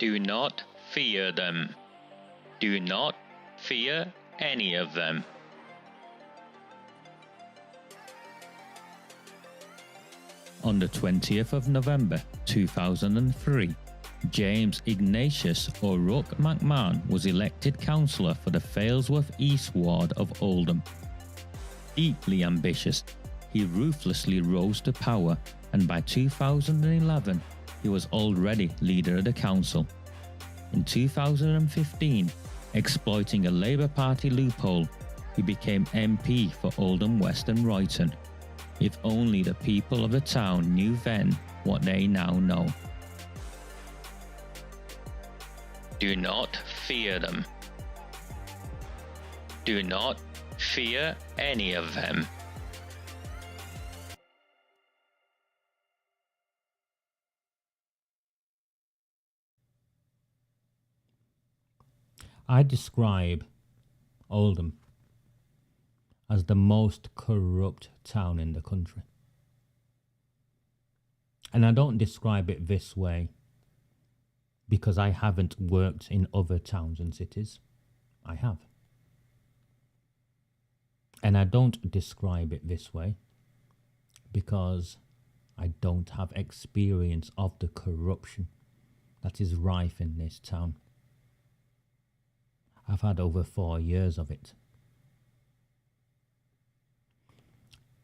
Do not fear them. Do not fear any of them. On the 20th of November 2003, James Ignatius O'Rourke McMahon was elected councillor for the Failsworth East Ward of Oldham. Deeply ambitious, he ruthlessly rose to power, and by 2011 he was already leader of the council. In 2015, exploiting a Labour Party loophole, he became MP for Oldham West and Royton. If only the people of the town knew then what they now know. Do not fear them. Do not fear any of them. I describe Oldham as the most corrupt town in the country. And I don't describe it this way because I haven't worked in other towns and cities. I have. And I don't describe it this way because I don't have experience of the corruption that is rife in this town. I've had over 4 years of it.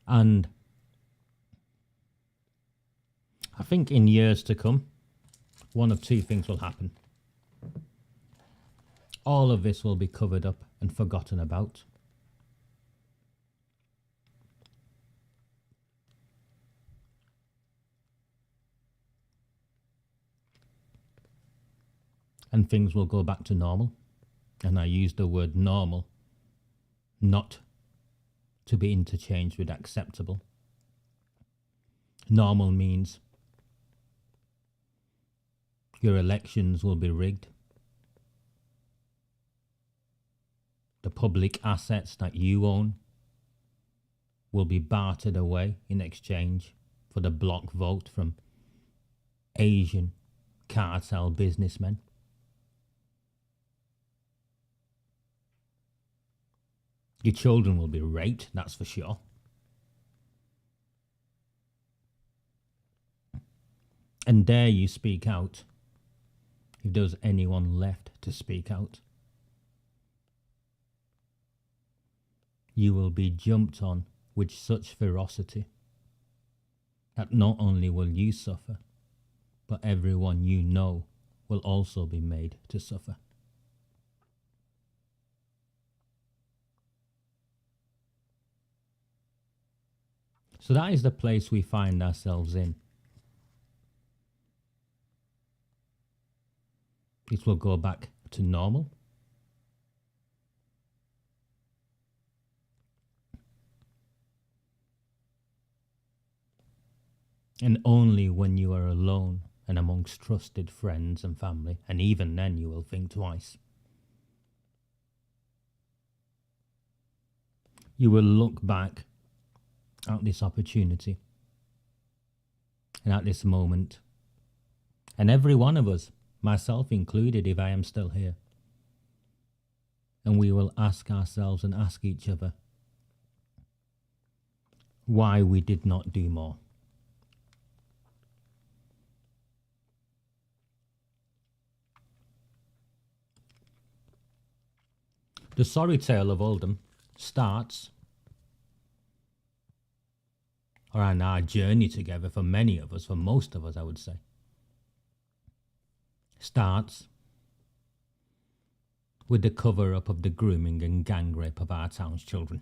And I think in years to come, one of two things will happen. All of this will be covered up and forgotten about. And things will go back to normal. And I use the word normal, not to be interchanged with acceptable. Normal means your elections will be rigged. The public assets that you own will be bartered away in exchange for the block vote from Asian cartel businessmen. Your children will be raped, that's for sure. And dare you speak out, if there's anyone left to speak out. You will be jumped on with such ferocity that not only will you suffer, but everyone you know will also be made to suffer. So that is the place we find ourselves in. It will go back to normal. And only when you are alone and amongst trusted friends and family, and even then you will think twice. You will look back at this opportunity and at this moment, and every one of us, myself included if I am still here, and we will ask ourselves and ask each other why we did not do more. The sorry tale of Oldham starts, or on our journey together for many of us, for most of us I would say, starts with the cover-up of the grooming and gang rape of our town's children.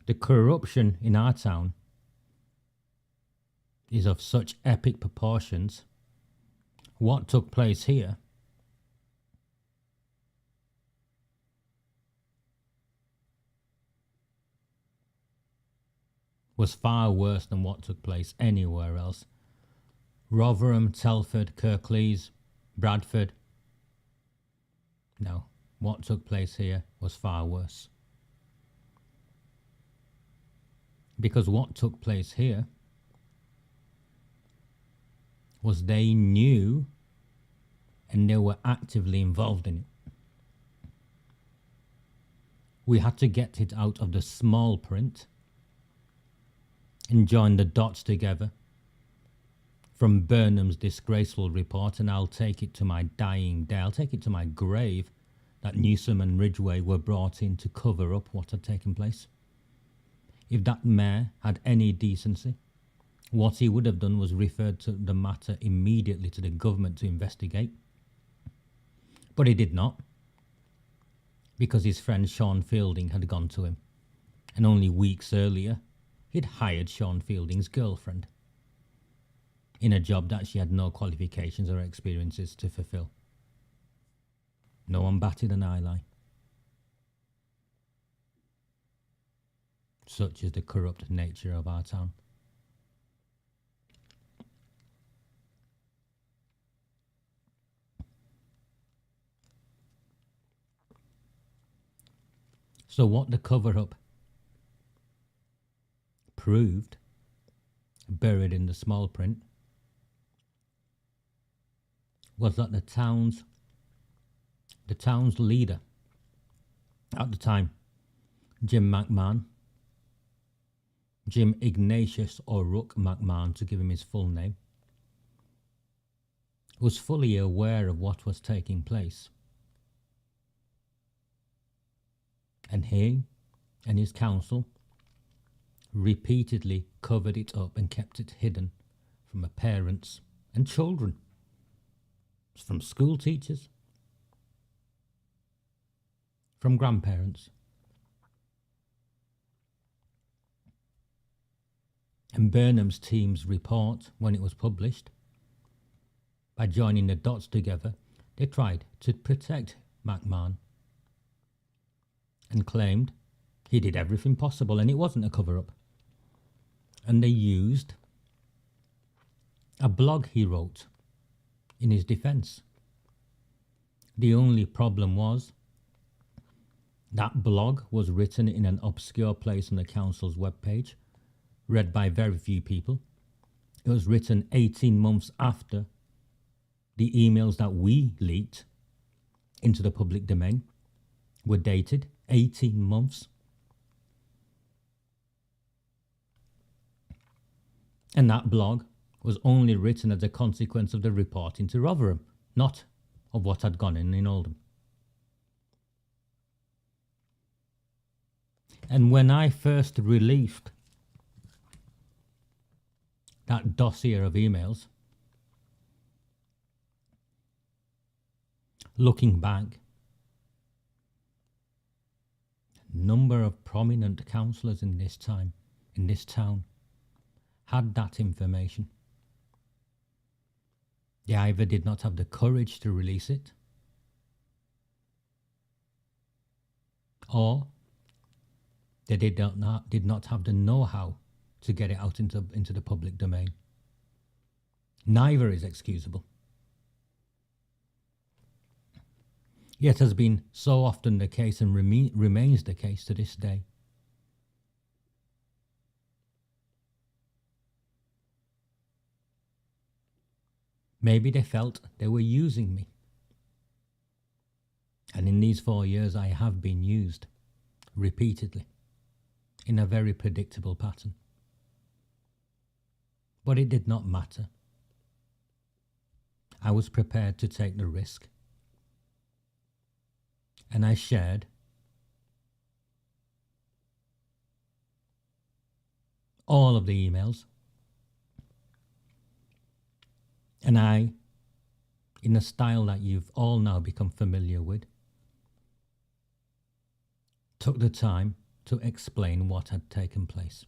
The corruption in our town is of such epic proportions. What took place here was far worse than what took place anywhere else. Rotherham, Telford, Kirklees, Bradford. No, what took place here was far worse. Because what took place here was they knew and they were actively involved in it. We had to get it out of the small print and join the dots together from Burnham's disgraceful report, and I'll take it to my dying day, I'll take it to my grave, that Newsom and Ridgway were brought in to cover up what had taken place. If that mayor had any decency, what he would have done was referred to the matter immediately to the government to investigate. But he did not, because his friend Sean Fielding had gone to him, and only weeks earlier he'd hired Sean Fielding's girlfriend in a job that she had no qualifications or experiences to fulfill. No one batted an eyelid. Such is the corrupt nature of our town. So what the cover-up proved, buried in the small print, was that the town's leader at the time, Jim Ignatius O'Rourke McMahon, to give him his full name, was fully aware of what was taking place. And he and his council repeatedly covered it up and kept it hidden from parents and children, from school teachers, from grandparents. And Burnham's team's report, when it was published, by joining the dots together, they tried to protect McMahon and claimed he did everything possible and it wasn't a cover-up. And they used a blog he wrote in his defence. The only problem was that blog was written in an obscure place on the council's webpage, read by very few people. It was written 18 months after the emails that we leaked into the public domain were dated. 18 months. And that blog was only written as a consequence of the report into Rotherham, not of what had gone in Oldham. And when I first released that dossier of emails, looking back, number of prominent councillors in this town had that information. They either did not have the courage to release it, or they did not have the know-how to get it out into the public domain. Neither is excusable. Yet has been so often the case and remains the case to this day. Maybe they felt they were using me. And in these 4 years I have been used repeatedly in a very predictable pattern. But it did not matter. I was prepared to take the risk. And I shared all of the emails. And I, in a style that you've all now become familiar with, took the time to explain what had taken place.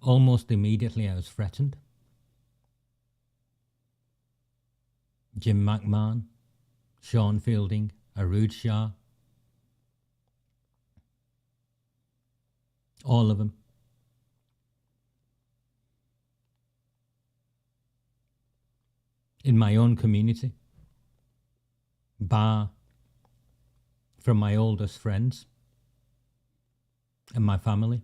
Almost immediately I was threatened. Jim McMahon, Sean Fielding, Arood Shah, all of them. In my own community, bar from my oldest friends and my family,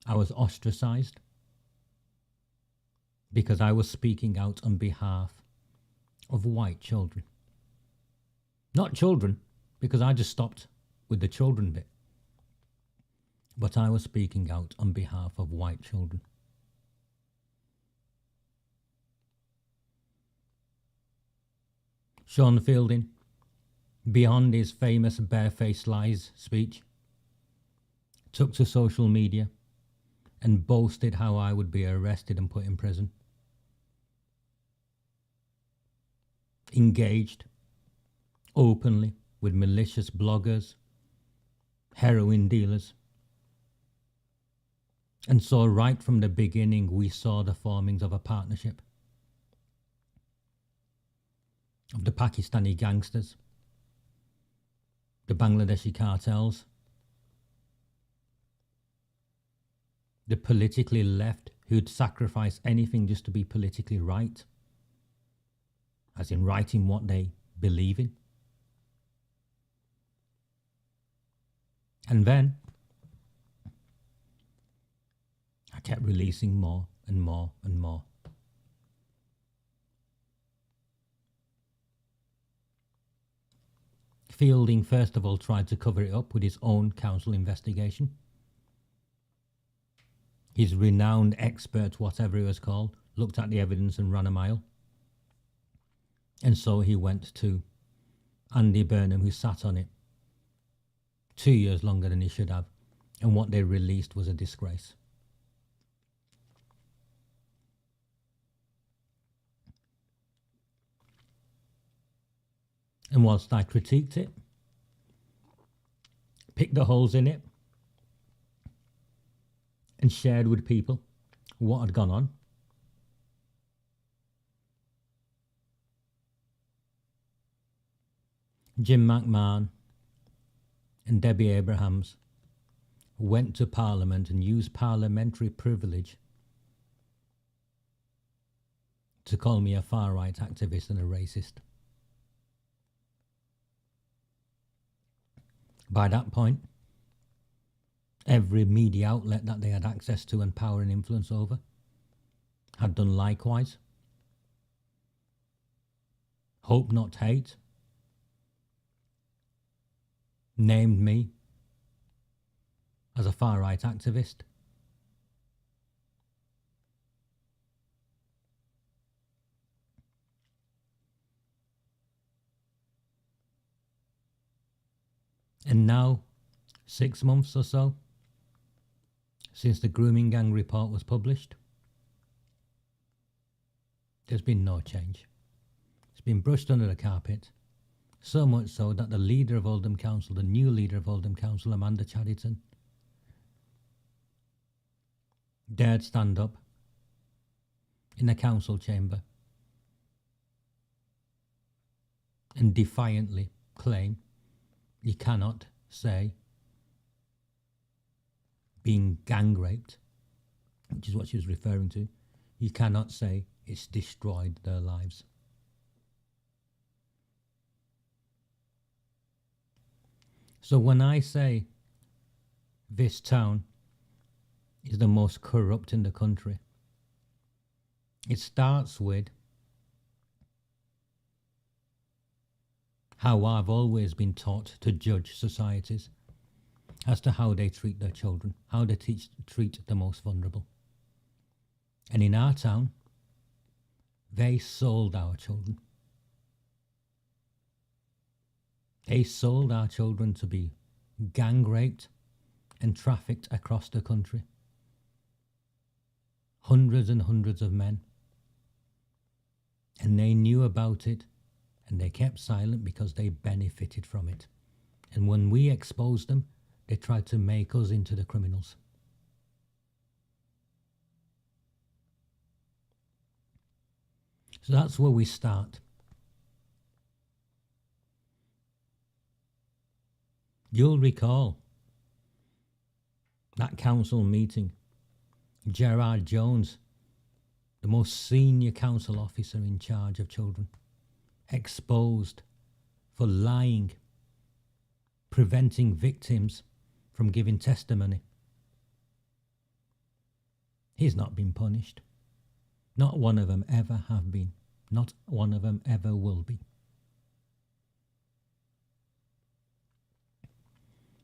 I was ostracized because I was speaking out on behalf of white children. Not children, because I just stopped with the children bit. But I was speaking out on behalf of white children. Sean Fielding, beyond his famous barefaced lies speech, took to social media and boasted how I would be arrested and put in prison. Engaged openly with malicious bloggers, heroin dealers. And so right from the beginning we saw the formings of a partnership of the Pakistani gangsters, the Bangladeshi cartels, the politically left who'd sacrifice anything just to be politically right, as in right in what they believe in. And then I kept releasing more and more and more. Fielding first of all tried to cover it up with his own council investigation. His renowned expert, whatever he was called, looked at the evidence and ran a mile. And so he went to Andy Burnham, who sat on it 2 years longer than he should have, and what they released was a disgrace. And whilst I critiqued it, picked the holes in it, and shared with people what had gone on, Jim McMahon and Debbie Abrahams went to Parliament and used parliamentary privilege to call me a far-right activist and a racist. By that point, every media outlet that they had access to and power and influence over had done likewise. Hope Not Hate named me as a far-right activist. And now, 6 months or so since the grooming gang report was published, there's been no change. It's been brushed under the carpet, so much so that the leader of Oldham Council, the new leader of Oldham Council, Amanda Chadderton, dared stand up in the council chamber and defiantly claim you cannot say being gang raped, which is what she was referring to, you cannot say it's destroyed their lives. So when I say this town is the most corrupt in the country, it starts with how I've always been taught to judge societies as to how they treat their children, how they treat the most vulnerable. And in our town, they sold our children. They sold our children to be gang raped and trafficked across the country. Hundreds and hundreds of men. And they knew about it and they kept silent because they benefited from it. And when we exposed them, they tried to make us into the criminals. So that's where we start. You'll recall that council meeting. Gerard Jones, the most senior council officer in charge of children, exposed for lying, preventing victims from giving testimony. He's not been punished. Not one of them ever have been. Not one of them ever will be.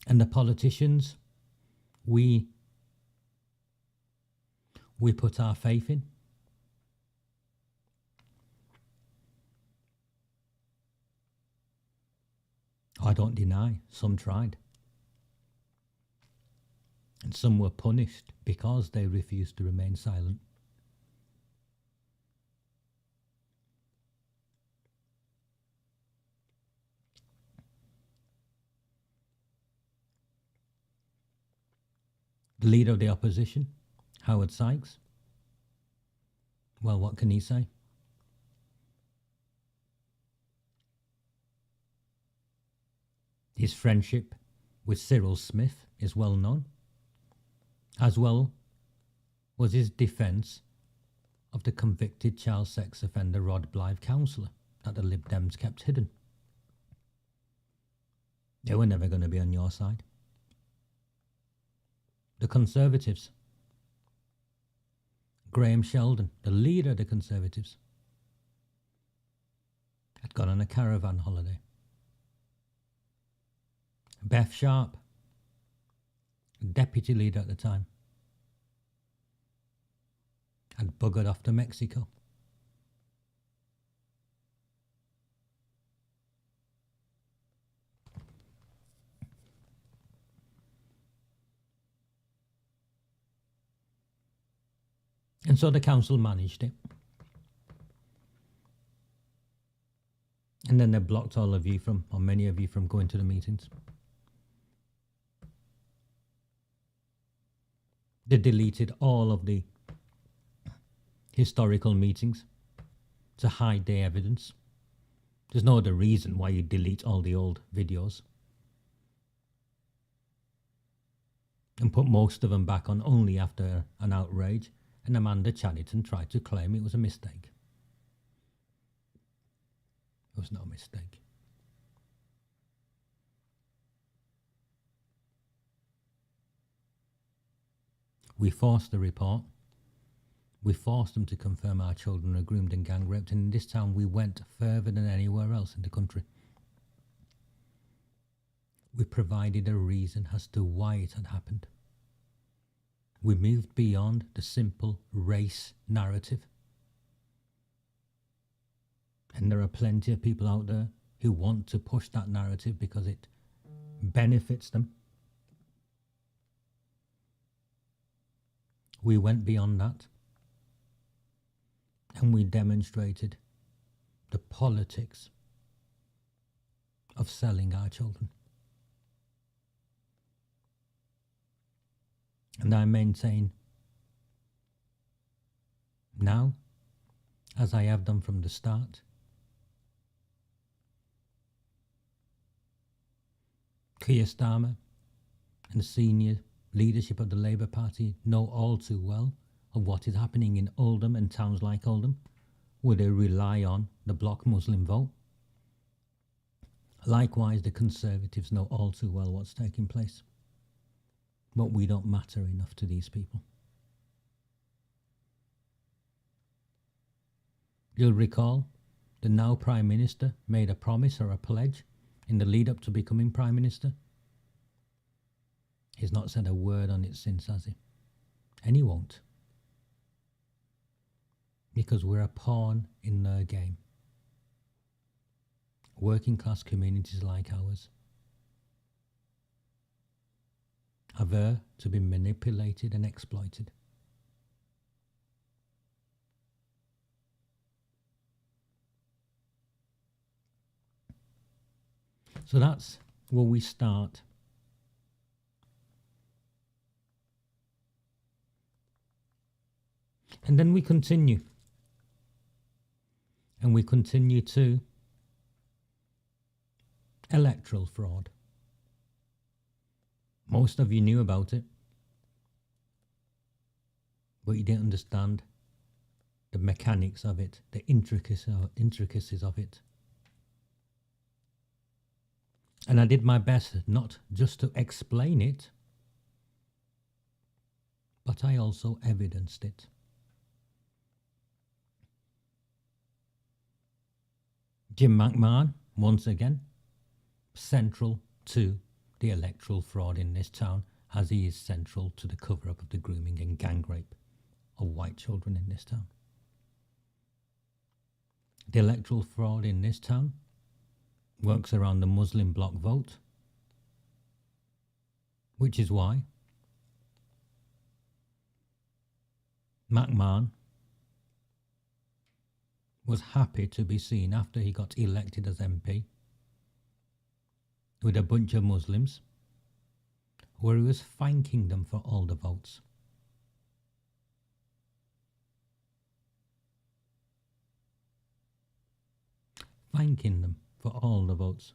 And the politicians we put our faith in, I don't deny some tried. And some were punished because they refused to remain silent. The leader of the opposition, Howard Sykes, well, what can he say? His friendship with Cyril Smith is well known, as well was his defence of the convicted child sex offender Rod Blythe councillor that the Lib Dems kept hidden. They were never going to be on your side. The Conservatives, Graham Sheldon, the leader of the Conservatives, had gone on a caravan holiday. Beth Sharp, deputy leader at the time, had buggered off to Mexico. And so the council managed it. And then they blocked all of you from, or many of you from going to the meetings. They deleted all of the historical meetings to hide the evidence. There's no other reason why you delete all the old videos. And put most of them back on only after an outrage, and Amanda Channington tried to claim it was a mistake. It was no mistake. We forced the report. We forced them to confirm our children were groomed and gang raped, and in this town we went further than anywhere else in the country. We provided a reason as to why it had happened. We moved beyond the simple race narrative. And there are plenty of people out there who want to push that narrative because it benefits them. We went beyond that. And we demonstrated the politics of selling our children. And I maintain now, as I have done from the start, Keir Starmer and the senior leadership of the Labour Party know all too well of what is happening in Oldham and towns like Oldham, where they rely on the bloc Muslim vote. Likewise, the Conservatives know all too well what's taking place. But we don't matter enough to these people. You'll recall the now Prime Minister made a promise or a pledge in the lead up to becoming Prime Minister. He's not said a word on it since, has he? And he won't. Because we're a pawn in their game. Working class communities like ours are there to be manipulated and exploited. So that's where we start. And then we continue. And we continue to electoral fraud. Most of you knew about it, but you didn't understand the mechanics of it, the intricacies of it. And I did my best not just to explain it, but I also evidenced it. Jim McMahon, once again, central to the electoral fraud in this town, as he is central to the cover-up of the grooming and gang rape of white children in this town. The electoral fraud in this town works around the Muslim bloc vote, which is why McMahon was happy to be seen after he got elected as MP with a bunch of Muslims, where he was thanking them for all the votes. Thanking them for all the votes.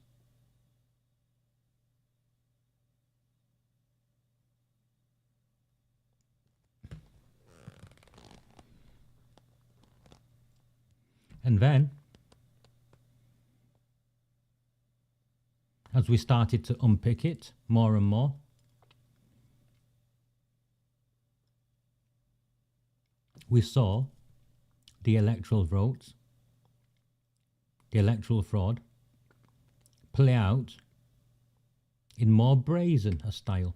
And then, as we started to unpick it more and more, we saw the electoral votes, the electoral fraud, play out in more brazen a style.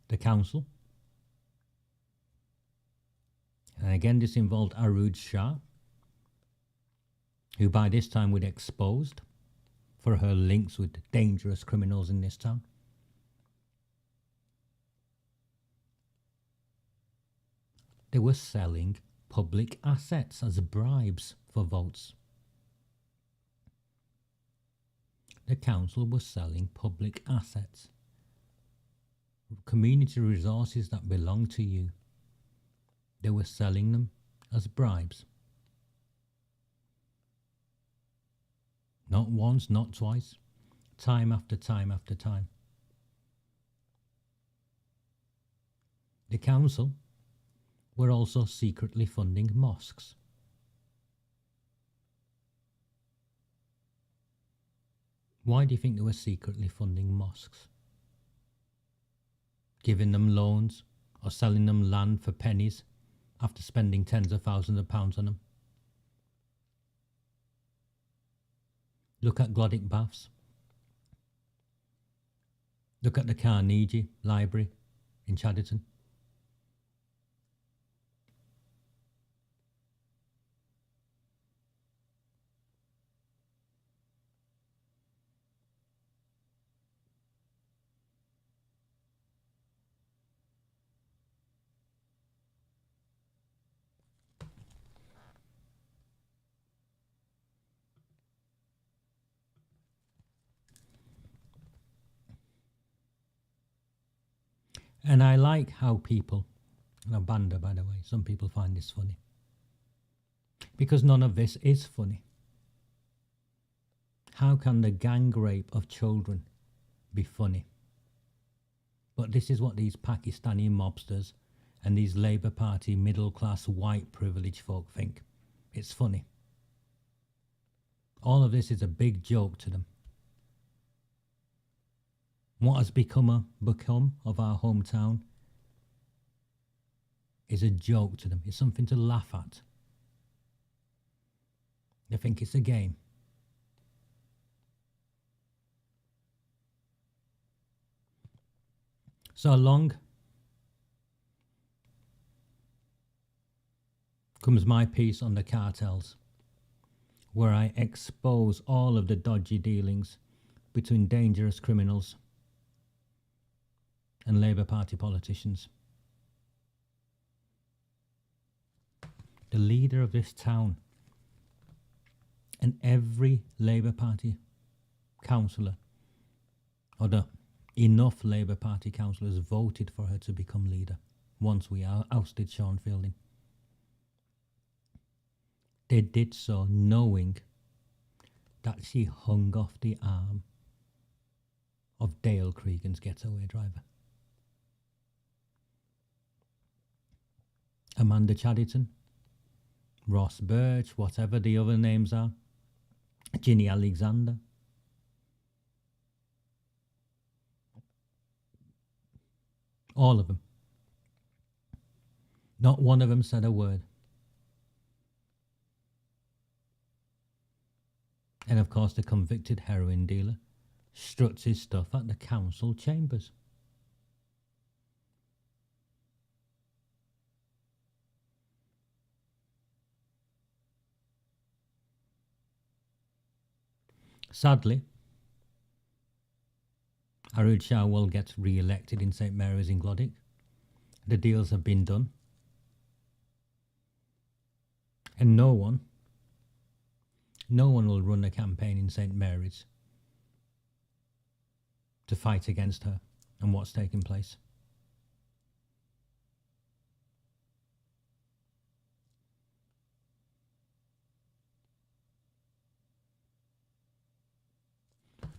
The council, and again this involved Arooj Shah, who by this time we'd exposed for her links with dangerous criminals in this town. They were selling public assets as bribes for votes. The council was selling public assets, community resources that belong to you. They were selling them as bribes. Not once, not twice, time after time after time. The council were also secretly funding mosques. Why do you think they were secretly funding mosques? Giving them loans or selling them land for pennies after spending tens of thousands of pounds on them? Look at Glodick Baths. Look at the Carnegie Library in Chadderton. And I like how people, and a bander by the way, some people find this funny, because none of this is funny. How can the gang rape of children be funny? But this is what these Pakistani mobsters and these Labour Party middle class white privileged folk think. It's funny. All of this is a big joke to them. What has become of our hometown is a joke to them. It's something to laugh at. They think it's a game. So along comes my piece on the cartels, where I expose all of the dodgy dealings between dangerous criminals and Labour Party politicians. The leader of this town and every Labour Party councillor, or the enough Labour Party councillors, voted for her to become leader once we ousted Sean Fielding. They did so knowing that she hung off the arm of Dale Cregan's getaway driver. Amanda Chadderton, Ross Birch, whatever the other names are, Ginny Alexander. All of them. Not one of them said a word. And of course, the convicted heroin dealer struts his stuff at the council chambers. Sadly, Arud Shah will get re-elected in St Mary's in Glodick. The deals have been done. And no one will run a campaign in St Mary's to fight against her and what's taking place.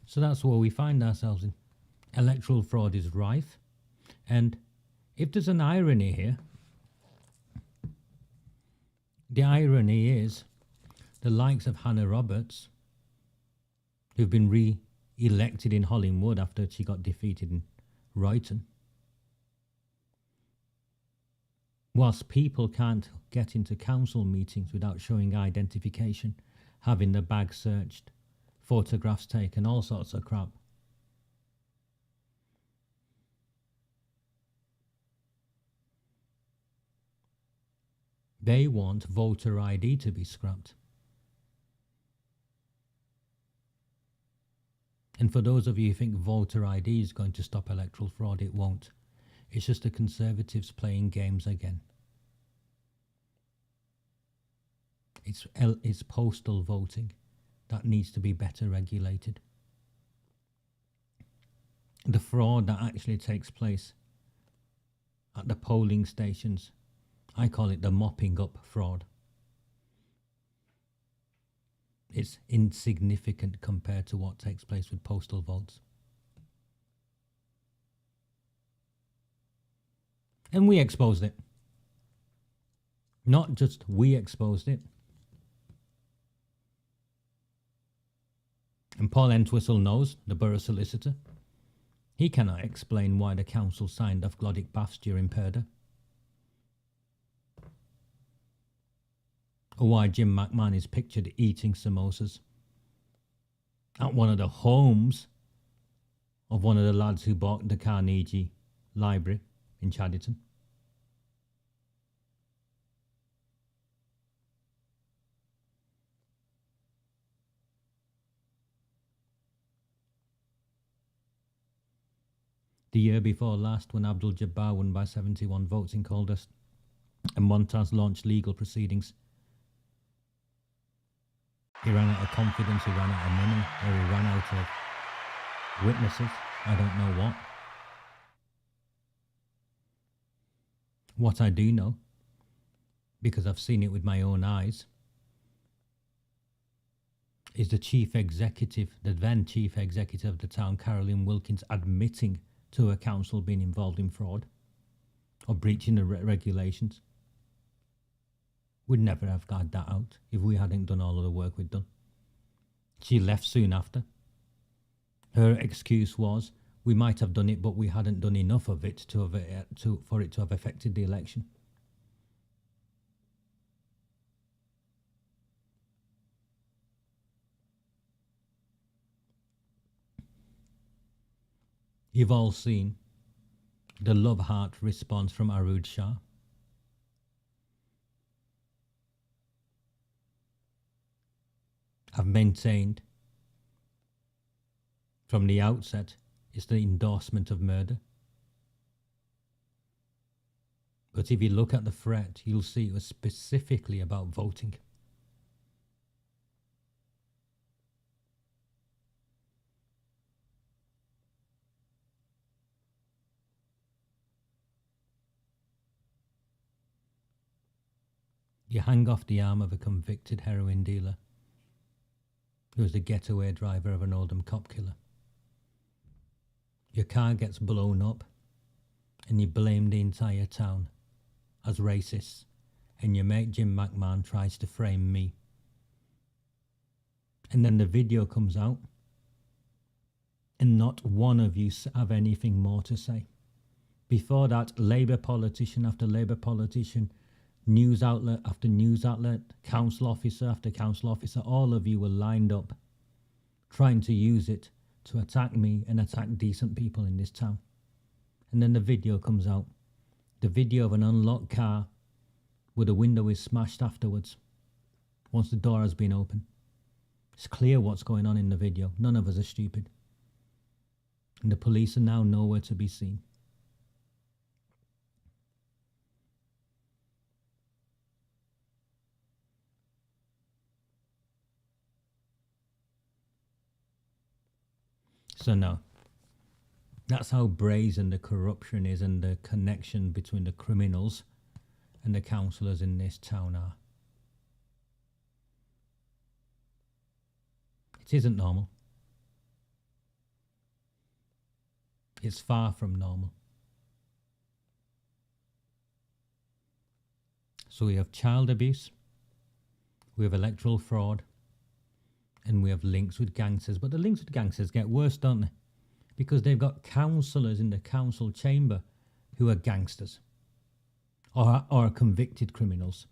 So that's where we find ourselves in. Electoral fraud is rife. And if there's an irony here, the irony is the likes of Hannah Roberts, who've been re-elected in Hollingwood after she got defeated in Royton. Whilst people can't get into council meetings without showing identification, having the bag searched, photographs taken, all sorts of crap. They want voter ID to be scrapped. And for those of you who think voter ID is going to stop electoral fraud, it won't. It's just the Conservatives playing games again. It's postal voting that needs to be better regulated. The fraud that actually takes place at the polling stations, I call it the mopping up fraud. It's insignificant compared to what takes place with postal votes. And we exposed it. Not just we exposed it. And Paul Entwistle knows, the borough solicitor. He cannot explain why the council signed off Glodick baths during Purdah. Or why Jim McMahon is pictured eating samosas at one of the homes of one of the lads who bought the Carnegie Library in Chadderton. The year before last, when Abdul Jabbar won by 71 votes in Coldust and Montaz launched legal proceedings, he ran out of confidence, he ran out of money, or he ran out of witnesses. I don't know what. What I do know, because I've seen it with my own eyes, is the chief executive, the then chief executive of the town, Carolyn Wilkins, admitting to a council being involved in fraud or breaching the regulations. We'd never have got that out if we hadn't done all of the work we'd done. She left soon after. Her excuse was, we might have done it, but we hadn't done enough of it for it to have affected the election. You've all seen the love heart response from Arud Shah. I've maintained from the outset it's the endorsement of murder. But if you look at the threat, you'll see it was specifically about voting. You hang off the arm of a convicted heroin dealer who was the getaway driver of an Oldham cop killer. Your car gets blown up and you blame the entire town as racists, and your mate Jim McMahon tries to frame me. And then the video comes out and not one of you have anything more to say. Before that, Labour politician after Labour politician, news outlet after news outlet, council officer after council officer, all of you were lined up trying to use it to attack me and attack decent people in this town. And then the video comes out. The video of an unlocked car where the window is smashed afterwards, once the door has been opened. It's clear what's going on in the video. None of us are stupid. And the police are now nowhere to be seen. So no, that's how brazen the corruption is and the connection between the criminals and the councillors in this town are. It isn't normal. It's far from normal. So we have child abuse, we have electoral fraud, and we have links with gangsters. But the links with gangsters get worse, don't they? Because they've got councillors in the council chamber who are gangsters or are convicted criminals.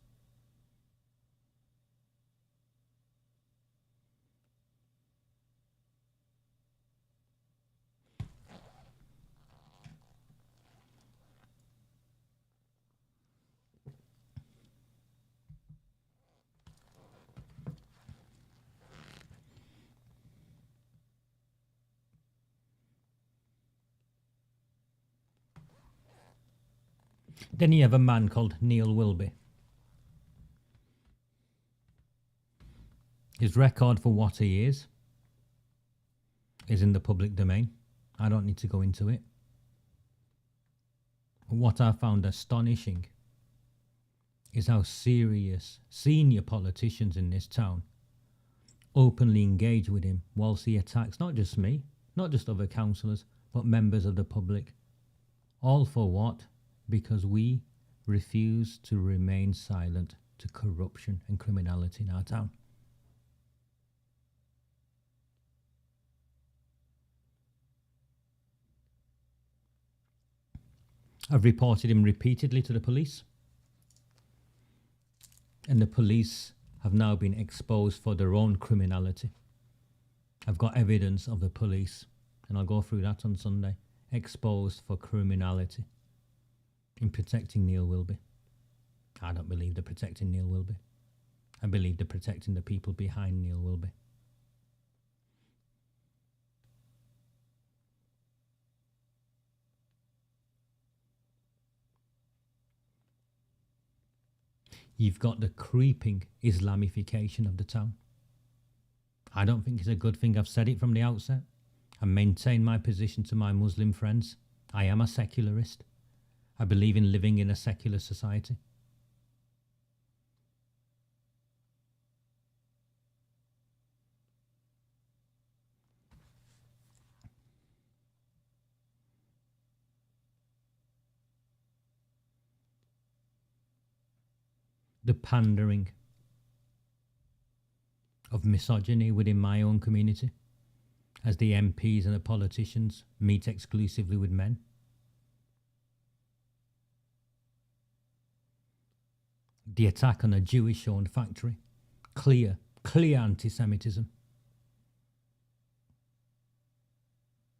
Then you have a man called Neil Wilby. His record for what he is in the public domain. I don't need to go into it. But what I found astonishing is how serious senior politicians in this town openly engage with him whilst he attacks not just me, not just other councillors, but members of the public. All for what? Because we refuse to remain silent to corruption and criminality in our town. I've reported him repeatedly to the police, and the police have now been exposed for their own criminality. I've got evidence of the police, and I'll go through that on Sunday, exposed for criminality in protecting Neil Wilby. I don't believe they're protecting Neil Wilby. I believe they're protecting the people behind Neil Wilby. You've got the creeping Islamification of the town. I don't think it's a good thing. I've said it from the outset. I maintain my position to my Muslim friends. I am a secularist. I believe in living in a secular society. The pandering of misogyny within my own community, as the MPs and the politicians meet exclusively with men. The attack on a Jewish-owned factory, clear anti-Semitism.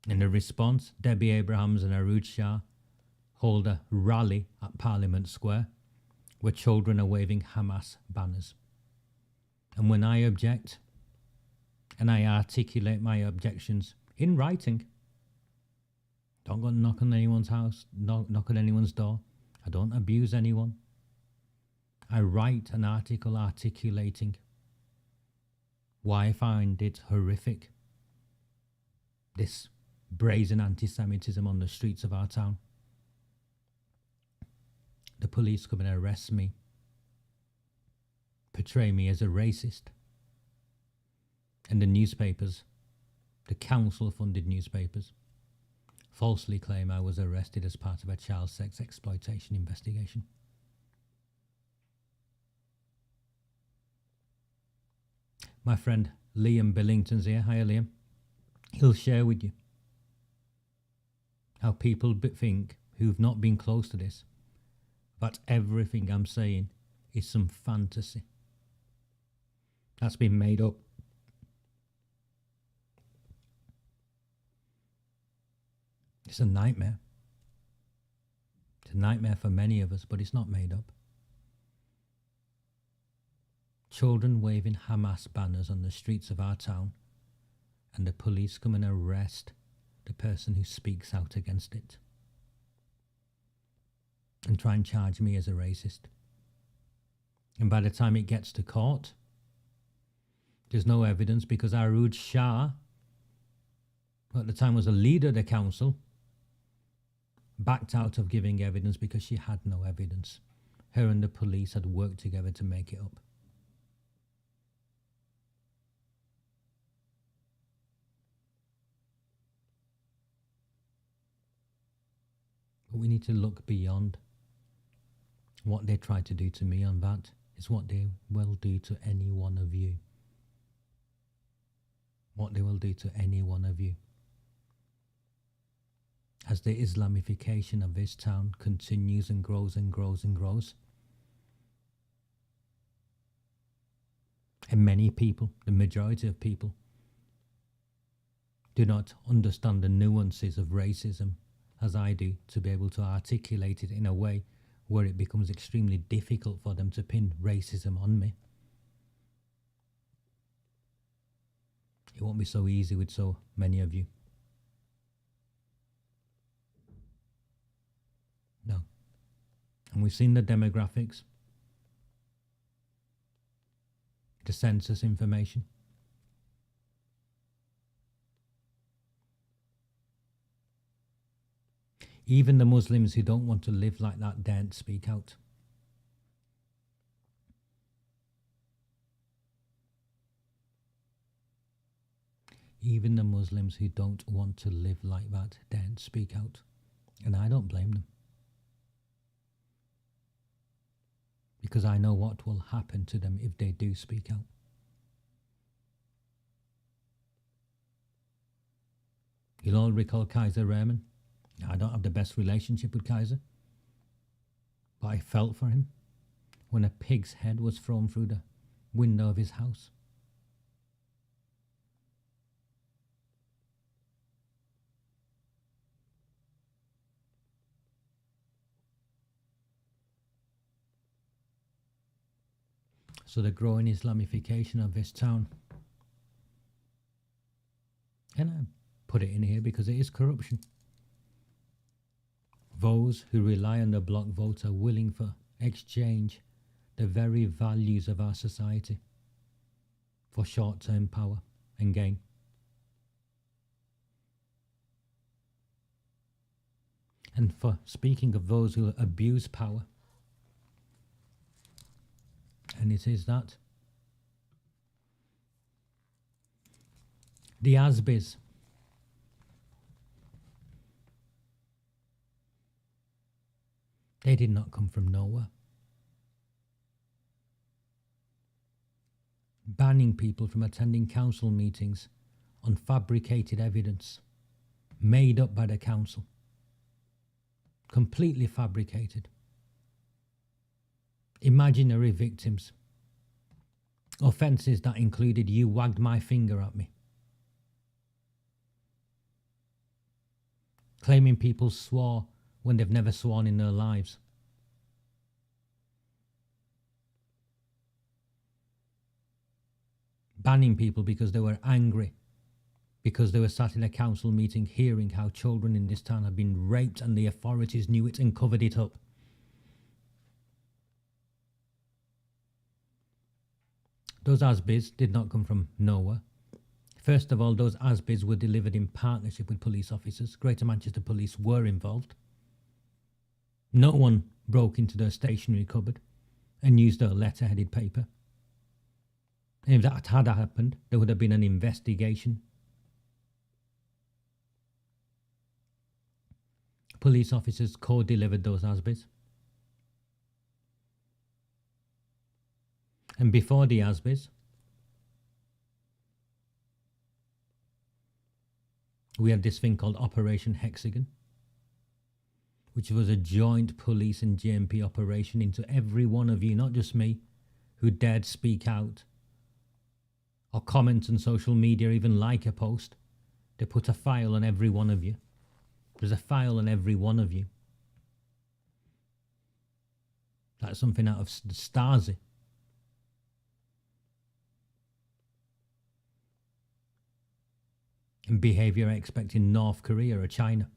In a response, Debbie Abrahams and Arooj Shah hold a rally at Parliament Square where children are waving Hamas banners. And when I object, and I articulate my objections in writing, don't go knock on anyone's house, knock on anyone's door, I don't abuse anyone. I write an article articulating why I find it horrific, this brazen anti-Semitism on the streets of our town. The police come and arrest me, portray me as a racist. And the newspapers, the council-funded newspapers, falsely claim I was arrested as part of a child sex exploitation investigation. My friend Liam Billington's here. Hiya, Liam. He'll share with you how people think who've not been close to this, that everything I'm saying is some fantasy that's been made up. It's a nightmare. It's a nightmare for many of us, but it's not made up. Children waving Hamas banners on the streets of our town, and the police come and arrest the person who speaks out against it and try and charge me as a racist. And by the time it gets to court, there's no evidence because Arooj Shah, who at the time was a leader of the council, backed out of giving evidence because she had no evidence. Her and the police had worked together to make it up. But we need to look beyond what they tried to do to me on that. Is what they will do to any one of you. What they will do to any one of you. As the Islamification of this town continues and grows and grows and grows. And many people, the majority of people, do not understand the nuances of racism as I do, to be able to articulate it in a way where it becomes extremely difficult for them to pin racism on me. It won't be so easy with so many of you. No. And we've seen the demographics, the census information. Even the Muslims who don't want to live like that daren't speak out. Even the Muslims who don't want to live like that daren't speak out. And I don't blame them. Because I know what will happen to them if they do speak out. You'll all recall Kaiser Rahman. I don't have the best relationship with Kaiser, but I felt for him when a pig's head was thrown through the window of his house. So the growing Islamification of this town, and I put it in here because it is corruption. Those who rely on the block vote are willing for exchange the very values of our society for short-term power and gain. And for speaking of those who abuse power, and it is that the Asbys, they did not come from nowhere. Banning people from attending council meetings on fabricated evidence made up by the council. Completely fabricated. Imaginary victims. Offences that included you wagged my finger at me. Claiming people swore when they've never sworn in their lives. Banning people because they were angry, because they were sat in a council meeting hearing how children in this town had been raped and the authorities knew it and covered it up. Those Asbys did not come from nowhere. First of all, those Asbys were delivered in partnership with police officers. Greater Manchester Police were involved. No one broke into their stationery cupboard and used their letter-headed paper. And if that had happened, there would have been an investigation. Police officers co-delivered those Asbys. And before the Asbys, we had this thing called Operation Hexagon, which was a joint police and JMP operation into every one of you, not just me, who dared speak out or comment on social media, even like a post. They put a file on every one of you. There's a file on every one of you. That's something out of the Stasi. And behaviour I expect in North Korea or China.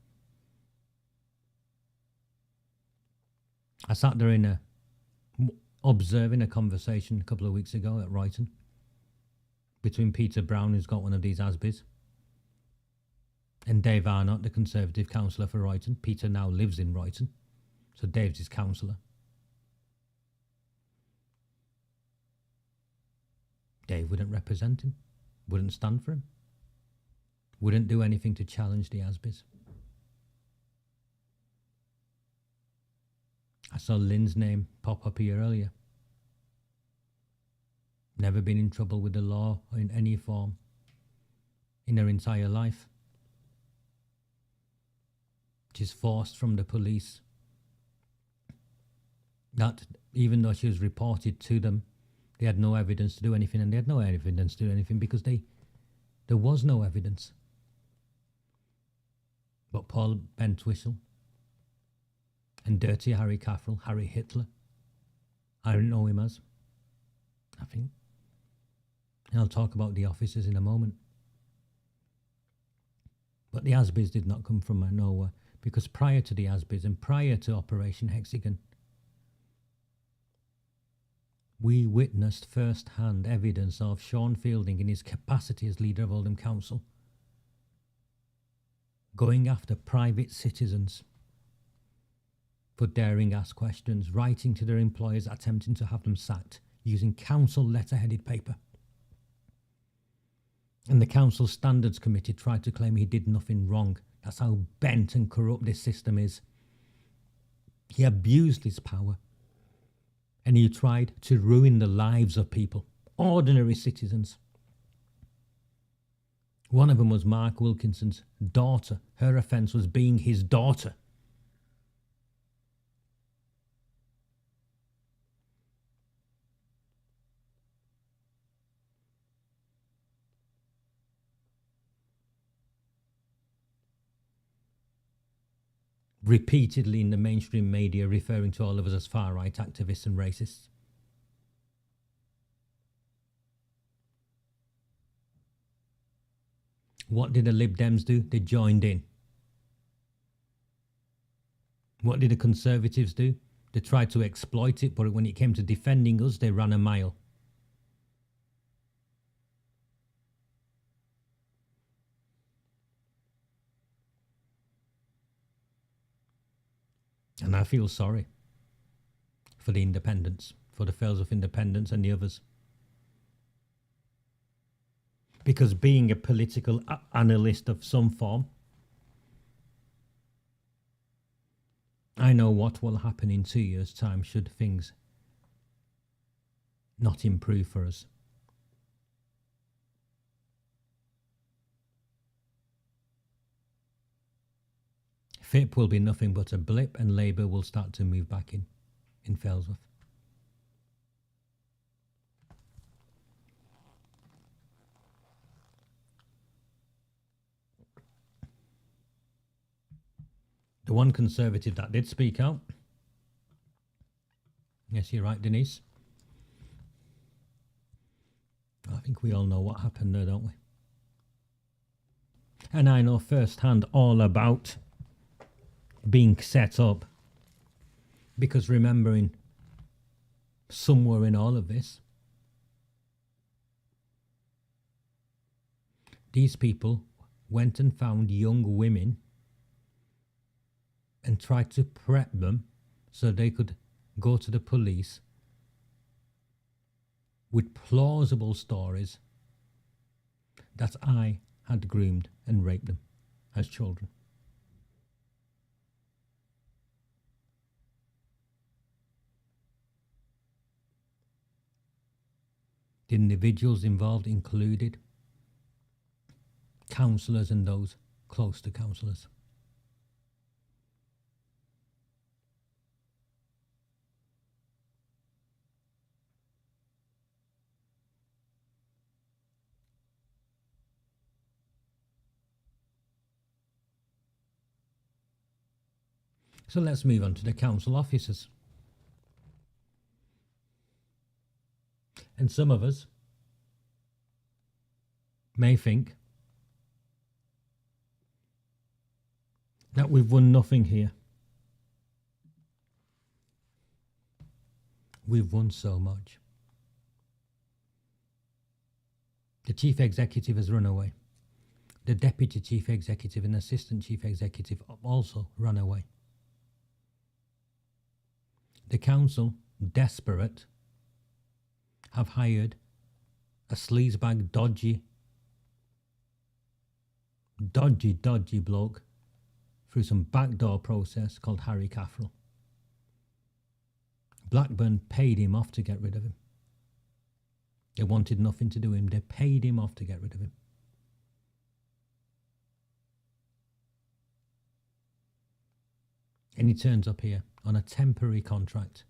I sat there observing a conversation a couple of weeks ago at Royton between Peter Brown, who's got one of these ASBIs, and Dave Arnott, the Conservative councillor for Royton. Peter now lives in Royton, so Dave's his councillor. Dave wouldn't represent him, wouldn't stand for him, wouldn't do anything to challenge the ASBIs. I saw Lynn's name pop up here earlier. Never been in trouble with the law or in any form in her entire life. She's forced from the police. That even though she was reported to them, they had no evidence to do anything, and they had no evidence to do anything because there was no evidence. But Paul Bentwistle and Dirty Harry Caffrell, Harry Hitler, I don't know him as, I think. And I'll talk about the officers in a moment. But the ASBIs did not come from nowhere, because prior to the ASBIs and prior to Operation Hexagon, we witnessed first-hand evidence of Sean Fielding in his capacity as leader of Oldham Council going after private citizens for daring ask questions, writing to their employers attempting to have them sacked using council letterheaded paper. And the Council Standards Committee tried to claim he did nothing wrong. That's how bent and corrupt this system is. He abused his power and he tried to ruin the lives of people, ordinary citizens. One of them was Mark Wilkinson's daughter. Her offence was being his daughter. Repeatedly in the mainstream media referring to all of us as far-right activists and racists. What did the Lib Dems do? They joined in. What did the Conservatives do? They tried to exploit it, but when it came to defending us, they ran a mile. And I feel sorry for the independents, for the Fails of Independence and the others. Because being a political analyst of some form, I know what will happen in 2 years' time should things not improve for us. FIP will be nothing but a blip and Labour will start to move back in Failsworth. The one Conservative that did speak out, yes, you're right, Denise. I think we all know what happened there, don't we? And I know firsthand all about being set up, because remembering somewhere in all of this, these people went and found young women and tried to prep them so they could go to the police with plausible stories that I had groomed and raped them as children. The individuals involved included councillors and those close to councillors. So let's move on to the council officers. And some of us may think that we've won nothing here. We've won so much. The chief executive has run away. The deputy chief executive and assistant chief executive also run away. The council, desperate, have hired a sleazebag, dodgy bloke through some backdoor process called Harry Caffrell. Blackburn paid him off to get rid of him. They wanted nothing to do with him. They paid him off to get rid of him. And he turns up here on a temporary contract.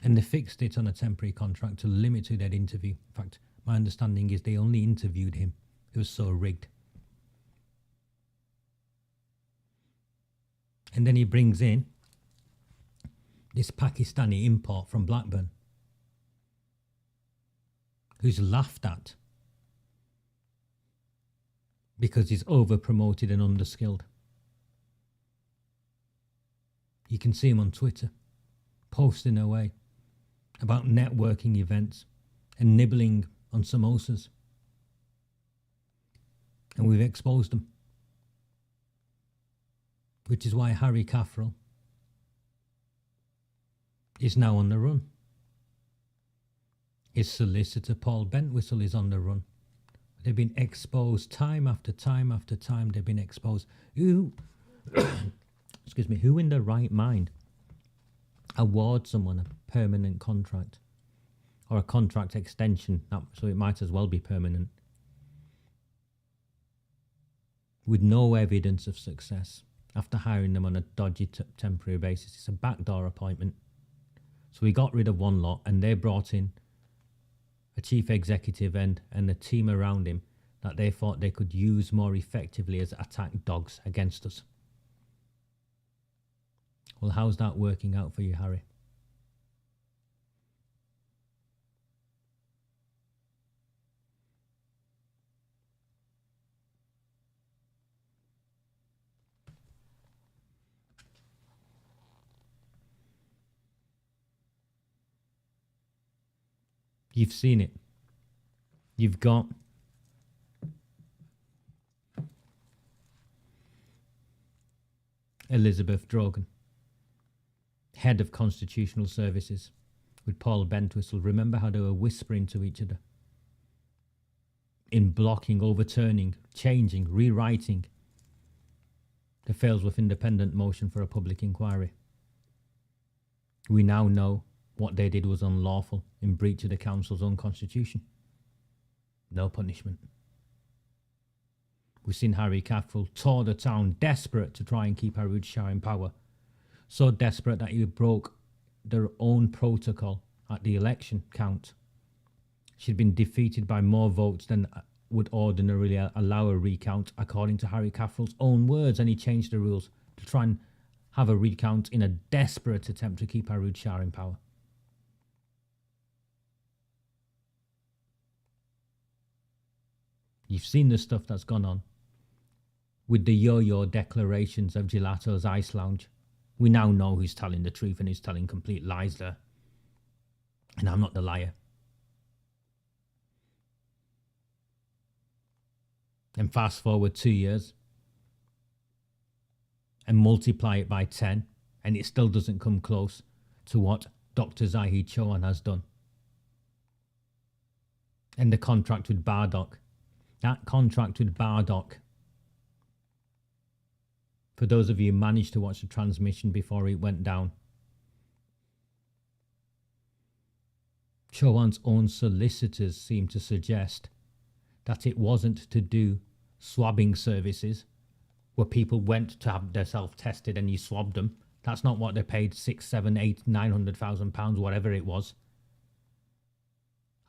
And they fixed it on a temporary contract to limit who they'd interview. In fact, my understanding is they only interviewed him. It was so rigged. And then he brings in this Pakistani import from Blackburn, who's laughed at because he's over-promoted and under-skilled. You can see him on Twitter, posting away about networking events and nibbling on samosas. And we've exposed them. Which is why Harry Caffrell is now on the run. His solicitor, Paul Bentwhistle, is on the run. They've been exposed time after time after time. They've been exposed. Who in their right mind awards someone a permanent contract or a contract extension, so it might as well be permanent, with no evidence of success after hiring them on a dodgy temporary basis? It's a backdoor appointment. So we got rid of one lot and they brought in a chief executive and a team around him that they thought they could use more effectively as attack dogs against us. Well, how's that working out for you, Harry? You've seen it. You've got Elizabeth Drogan, head of Constitutional Services, with Paul Bentwhistle. Remember how they were whispering to each other in blocking, overturning, changing, rewriting the Failsworth Independent motion for a public inquiry. We now know what they did was unlawful, in breach of the council's own constitution. No punishment. We've seen Harry Caffrell tour the town, desperate to try and keep Harood Shah in power. So desperate that he broke their own protocol at the election count. She'd been defeated by more votes than would ordinarily allow a recount, according to Harry Caffrell's own words, and he changed the rules to try and have a recount in a desperate attempt to keep Harood Shah in power. You've seen the stuff that's gone on with the yo-yo declarations of Gelato's Ice Lounge. We now know who's telling the truth and who's telling complete lies there. And I'm not the liar. And fast forward 2 years and multiply it by 10, and it still doesn't come close to what Dr. Zahid Chauhan has done. And the contract with Bardock. That contract with Bardock, for those of you who managed to watch the transmission before it went down, Chauhan's own solicitors seem to suggest that it wasn't to do swabbing services where people went to have themselves tested and you swabbed them. That's not what they paid, 6, 7, 8, 900,000 pounds, whatever it was.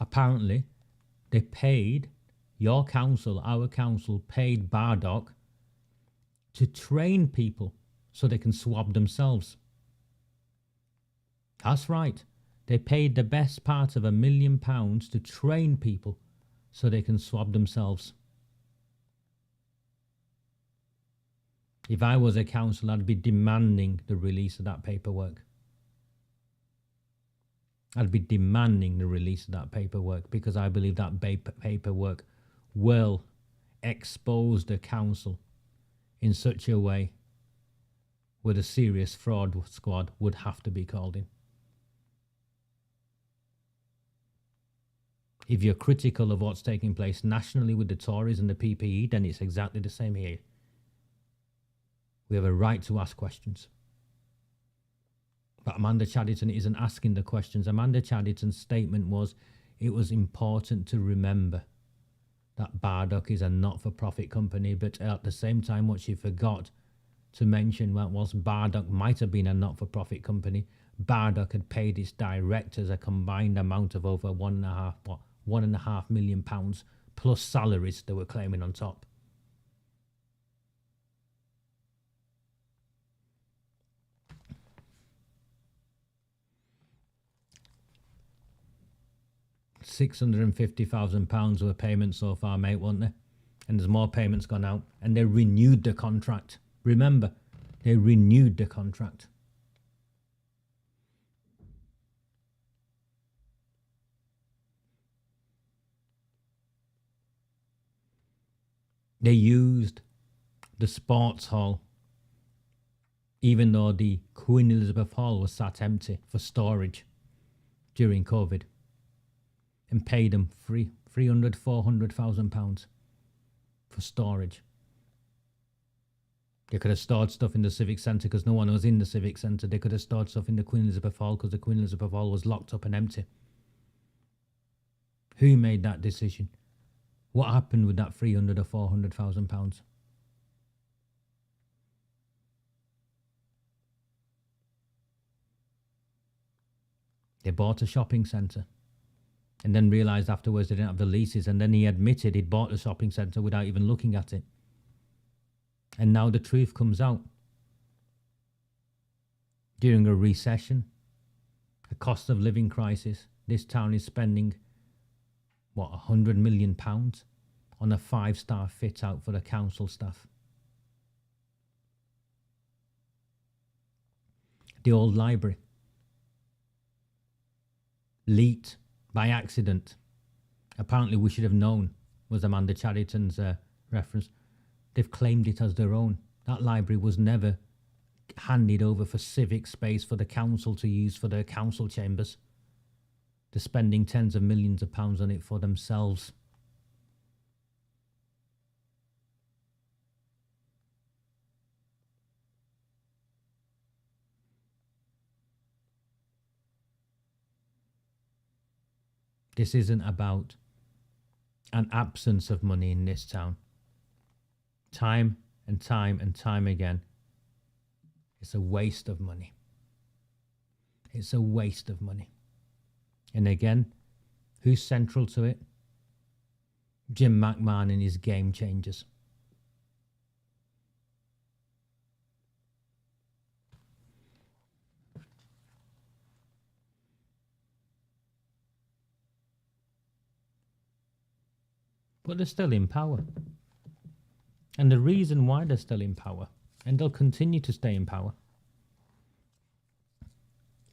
Apparently, they paid, your council, our council, paid Bardock to train people so they can swab themselves. That's right. They paid the best part of £1 million to train people so they can swab themselves. If I was a council, I'd be demanding the release of that paperwork. I'd be demanding the release of that paperwork because I believe that paperwork will expose the council in such a way where a serious fraud squad would have to be called in. If you're critical of what's taking place nationally with the Tories and the PPE, then it's exactly the same here. We have a right to ask questions. But Amanda Chadderton isn't asking the questions. Amanda Chadderton's statement was, it was important to remember that Bardock is a not-for-profit company, but at the same time what she forgot to mention was Bardock might have been a not-for-profit company. Bardock had paid its directors a combined amount of over £1.5 million plus salaries they were claiming on top. £650,000 were payments so far, mate, weren't there? And there's more payments gone out. And they renewed the contract. Remember, they renewed the contract. They used the sports hall, even though the Queen Elizabeth Hall was sat empty, for storage during COVID, and paid them £400,000 for storage. They could have stored stuff in the Civic Centre because no one was in the Civic Centre. They could have stored stuff in the Queen Elizabeth Hall because the Queen Elizabeth Hall was locked up and empty. Who made that decision? What happened with that £300,000 or £400,000? They bought a shopping centre and then realised afterwards they didn't have the leases, and then he admitted he'd bought the shopping centre without even looking at it. And now the truth comes out. During a recession, a cost of living crisis, this town is spending, £100 million on a 5-star fit out for the council staff. The old library, leaked by accident. Apparently we should have known, was Amanda Chadderton's reference. They've claimed it as their own. That library was never handed over for civic space for the council to use for their council chambers. They're spending tens of millions of pounds on it for themselves. This isn't about an absence of money in this town. Time and time and time again, it's a waste of money. It's a waste of money. And again, who's central to it? Jim McMahon and his game changers. But they're still in power. And the reason why they're still in power, and they'll continue to stay in power,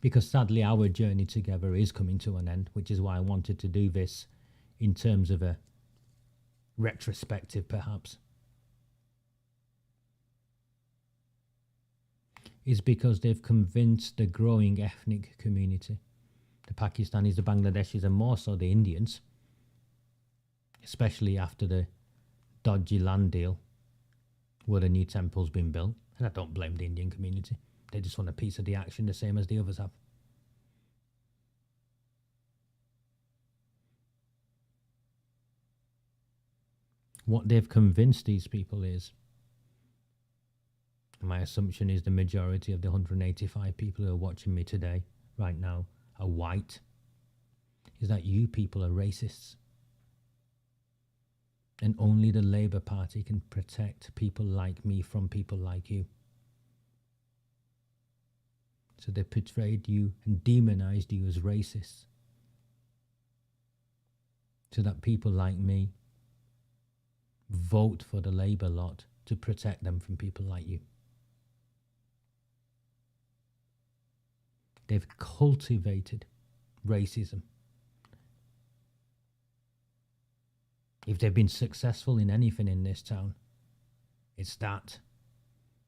because sadly our journey together is coming to an end, which is why I wanted to do this in terms of a retrospective perhaps, is because they've convinced the growing ethnic community, the Pakistanis, the Bangladeshis, and more so the Indians, especially after the dodgy land deal where the new temple's been built. And I don't blame the Indian community. They just want a piece of the action the same as the others have. What they've convinced these people is, and my assumption is the majority of the 185 people who are watching me today, right now, are white, is that you people are racists. And only the Labour Party can protect people like me from people like you. So they portrayed you and demonized you as racists, so that people like me vote for the Labour lot to protect them from people like you. They've cultivated racism. If they've been successful in anything in this town, it's that.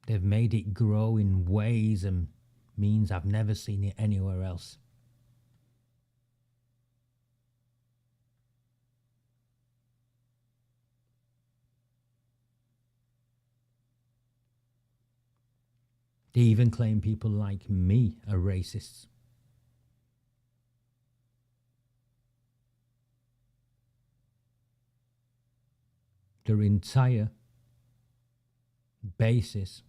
They've made it grow in ways and means I've never seen it anywhere else. They even claim people like me are racists. Their entire basis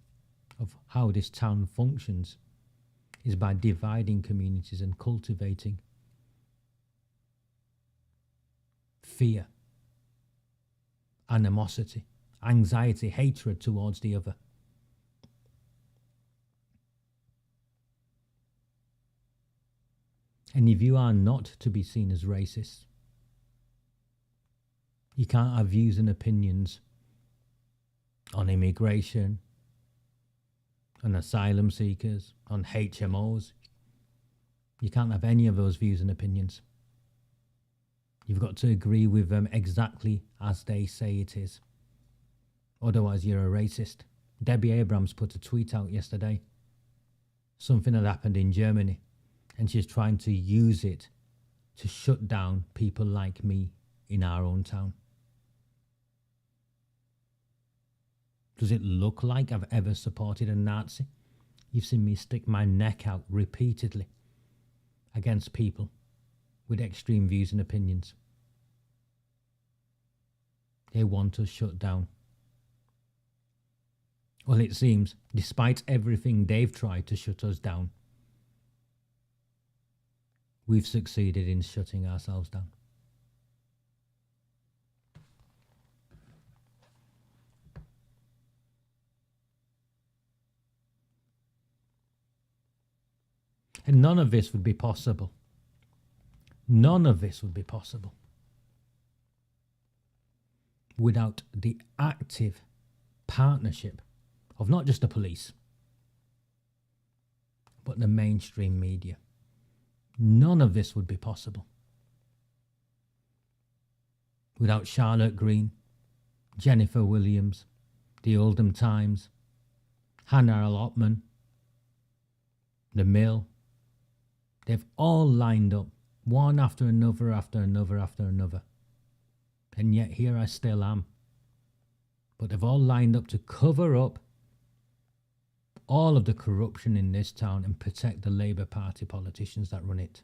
of how this town functions is by dividing communities and cultivating fear, animosity, anxiety, hatred towards the other. And if you are not to be seen as racist, you can't have views and opinions on immigration, on asylum seekers, on HMOs. You can't have any of those views and opinions. You've got to agree with them exactly as they say it is. Otherwise, you're a racist. Debbie Abrams put a tweet out yesterday. Something had happened in Germany, and she's trying to use it to shut down people like me in our own town. Does it look like I've ever supported a Nazi? You've seen me stick my neck out repeatedly against people with extreme views and opinions. They want us shut down. Well, it seems, despite everything they've tried to shut us down, we've succeeded in shutting ourselves down. And none of this would be possible. None of this would be possible without the active partnership of not just the police, but the mainstream media. None of this would be possible without Charlotte Green, Jennifer Williams, the Oldham Times, Hannah Allotman, The Mill. They've all lined up, one after another, after another, after another. And yet here I still am. But they've all lined up to cover up all of the corruption in this town and protect the Labour Party politicians that run it.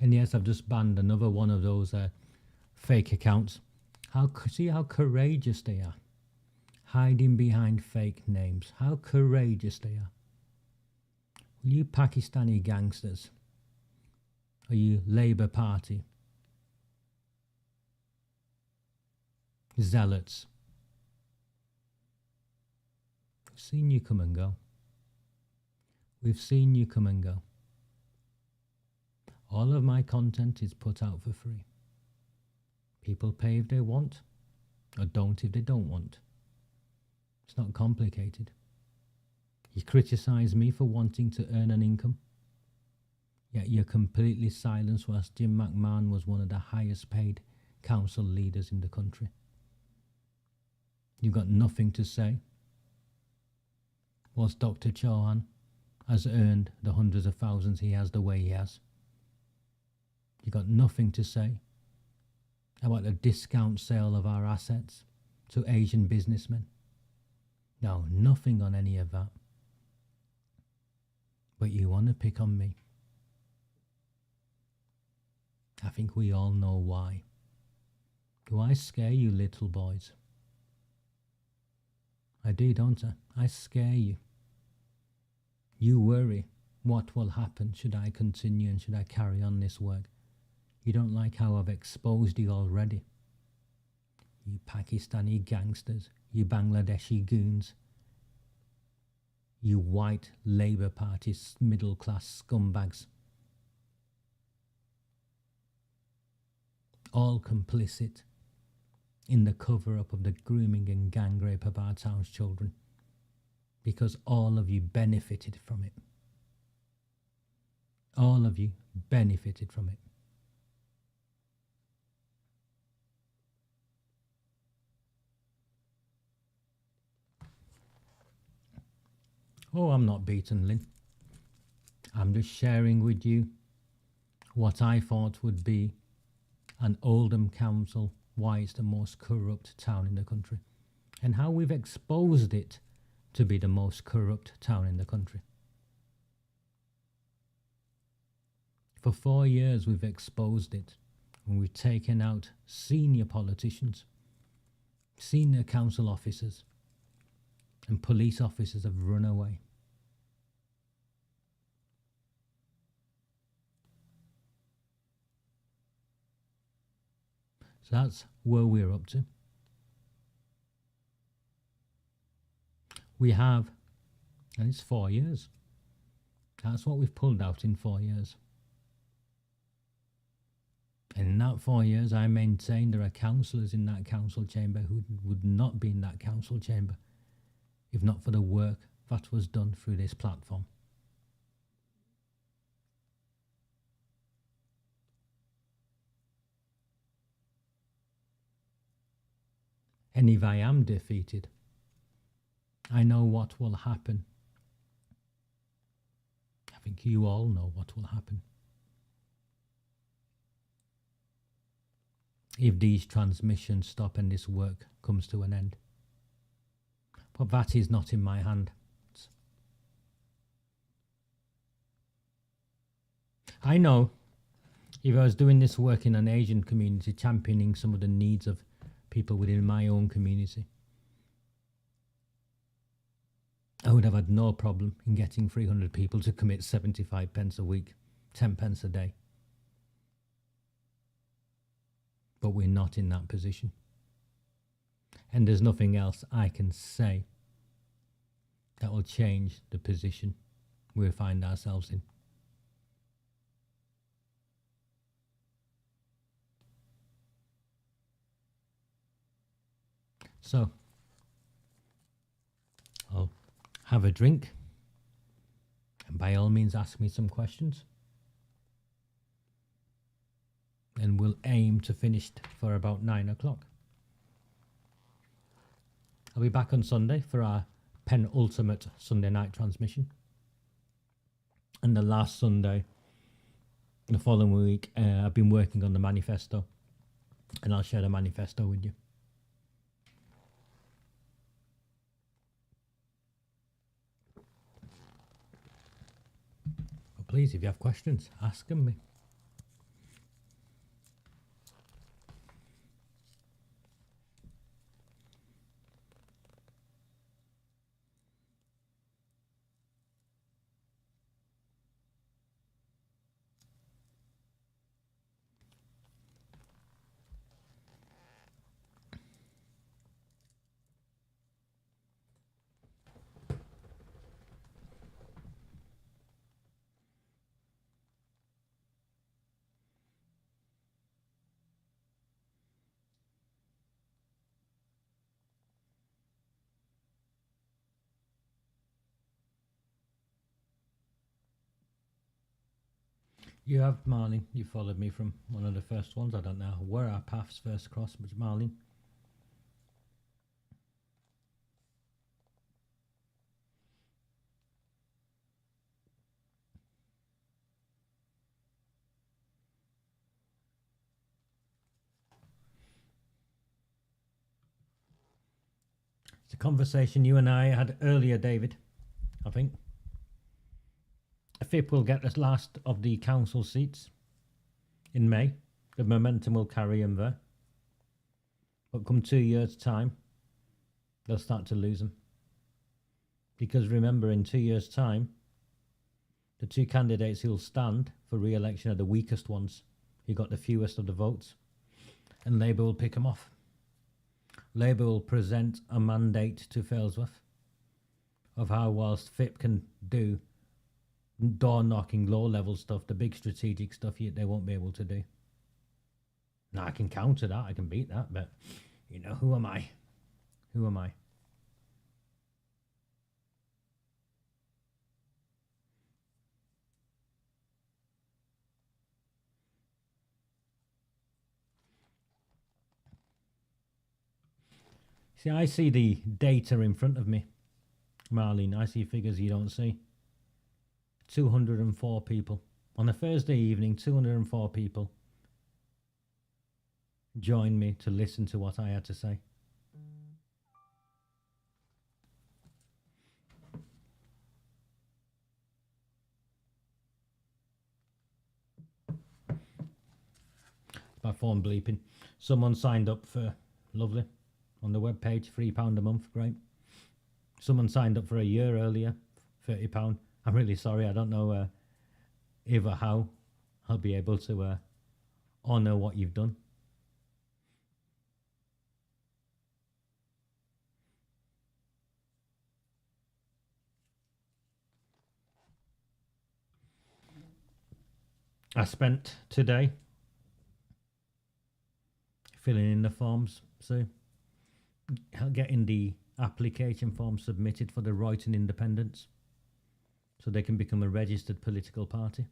And yes, I've just banned another one of those fake accounts. See how courageous they are, hiding behind fake names. How courageous they are. Will you Pakistani gangsters? Are you Labour Party zealots? We've seen you come and go. We've seen you come and go. All of my content is put out for free. People pay if they want, or don't if they don't want. It's not complicated. You criticise me for wanting to earn an income, yet you're completely silenced whilst Jim McMahon was one of the highest paid council leaders in the country. You've got nothing to say whilst Dr. Chauhan has earned the hundreds of thousands he has the way he has. You got nothing to say about the discount sale of our assets to Asian businessmen. No, nothing on any of that. But you want to pick on me. I think we all know why. Do I scare you, little boys? I do, don't I? I scare you. You worry what will happen should I continue and should I carry on this work. You don't like how I've exposed you already. You Pakistani gangsters, you Bangladeshi goons, you white Labour Party middle class scumbags. All complicit in the cover-up of the grooming and gang rape of our town's children, because all of you benefited from it. All of you benefited from it. Oh, I'm not beaten, Lynn. I'm just sharing with you what I thought would be an Oldham Council, why it's the most corrupt town in the country, and how we've exposed it to be the most corrupt town in the country. For 4 years we've exposed it, and we've taken out senior politicians, senior council officers, and police officers have run away. So that's where we're up to. We have, and it's 4 years. That's what we've pulled out in 4 years. And in that 4 years, I maintain there are councillors in that council chamber who would not be in that council chamber if not for the work that was done through this platform. And if I am defeated, I know what will happen. I think you all know what will happen. If these transmissions stop and this work comes to an end. But that is not in my hand. I know if I was doing this work in an Asian community, championing some of the needs of people within my own community, I would have had no problem in getting 300 people to commit 75 pence a week, 10 pence a day. But we're not in that position. And there's nothing else I can say that will change the position we find ourselves in. So, I'll have a drink, and by all means ask me some questions. And we'll aim to finish for about 9 o'clock. I'll be back on Sunday for our penultimate Sunday night transmission. And the last Sunday, the following week, I've been working on the manifesto, and I'll share the manifesto with you. But please, if you have questions, ask them me. You have, Marlene. You followed me from one of the first ones. I don't know where our paths first crossed, but Marlene. It's a conversation you and I had earlier, David, I think. FIP will get the last of the council seats in May. The momentum will carry him there. But come 2 years' time, they'll start to lose them. Because remember, in 2 years' time, the two candidates who will stand for re-election are the weakest ones, who got the fewest of the votes. And Labour will pick them off. Labour will present a mandate to Failsworth of how, whilst FIP can do door-knocking, low-level stuff, the big strategic stuff they won't be able to do. Now, I can counter that, I can beat that, but, you know, who am I? Who am I? See, I see the data in front of me, Marlene. I see figures you don't see. 204 people. On a Thursday evening, 204 people joined me to listen to what I had to say. My phone bleeping. Someone signed up for, lovely, on the webpage, £3 a month, great. Someone signed up for a year earlier, £30. I'm really sorry, I don't know if or how I'll be able to honour what you've done. I spent today filling in the forms, so getting the application form submitted for the Royton Independents so they can become a registered political party.